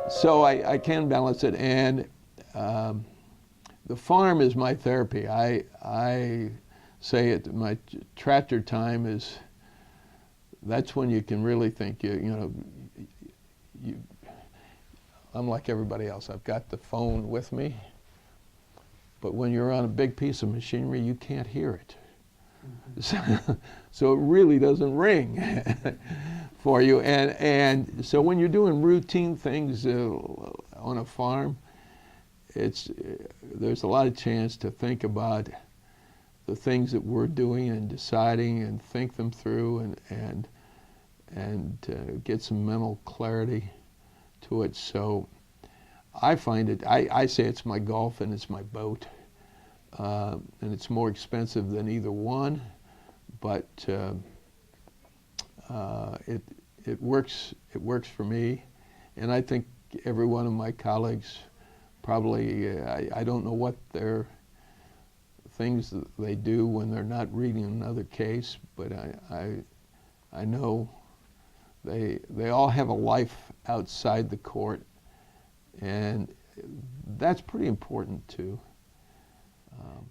So I can balance it, and the farm is my therapy. I say it, my tractor time is, that's when you can really think, you, unlike everybody else, I've got the phone with me, but when you're on a big piece of machinery, you can't hear it. So it really doesn't ring for you. And so when you're doing routine things on a farm, there's a lot of chance to think about the things that we're doing and deciding and think them through and get some mental clarity to it. So I find it, I say it's my golf and it's my boat. And it's more expensive than either one, but it works for me, and I think every one of my colleagues probably, I don't know what their things that they do when they're not reading another case, but I know they all have a life outside the court, and that's pretty important too.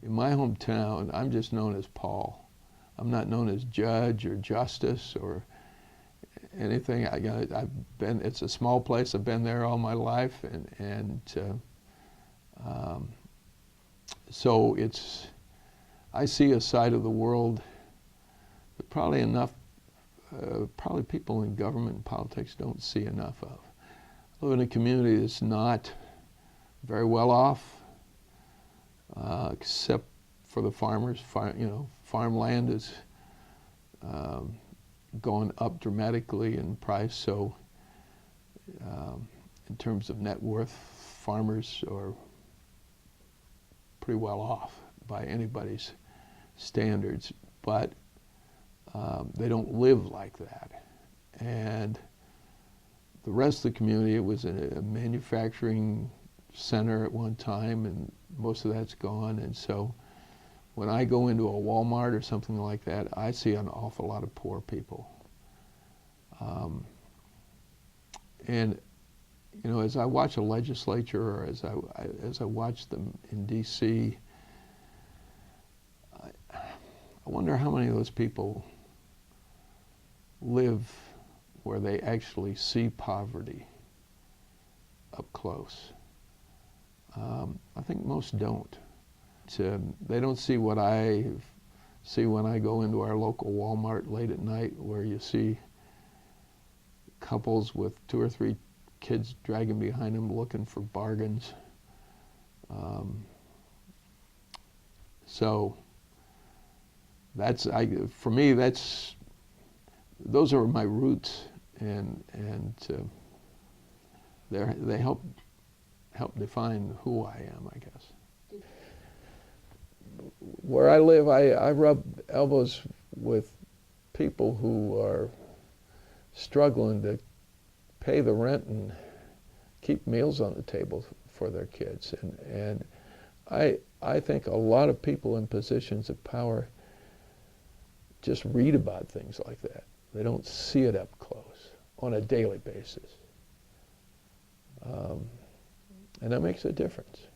In my hometown, I'm just known as Paul. I'm not known as judge or justice or anything. It's a small place. I've been there all my life, so I see a side of the world that probably people in government and politics don't see enough of. I live in a community that's not very well off, except for the farmers. Farmland is going up dramatically in price. So, in terms of net worth, farmers are pretty well off by anybody's standards. But they don't live like that. And the rest of the community, it was a manufacturing center at one time, and most of that's gone. And so when I go into a Walmart or something like that, I see an awful lot of poor people. And as I watch a legislature, or as I watch them in D.C., I wonder how many of those people live where they actually see poverty up close. I think most don't. They don't see what I see when I go into our local Walmart late at night, where you see couples with 2 or 3 kids dragging behind them looking for bargains. So for me, those are my roots, and they help define who I am, I guess. Where I live, I rub elbows with people who are struggling to pay the rent and keep meals on the table for their kids. And I think a lot of people in positions of power just read about things like that. They don't see it up close on a daily basis. And that makes a difference.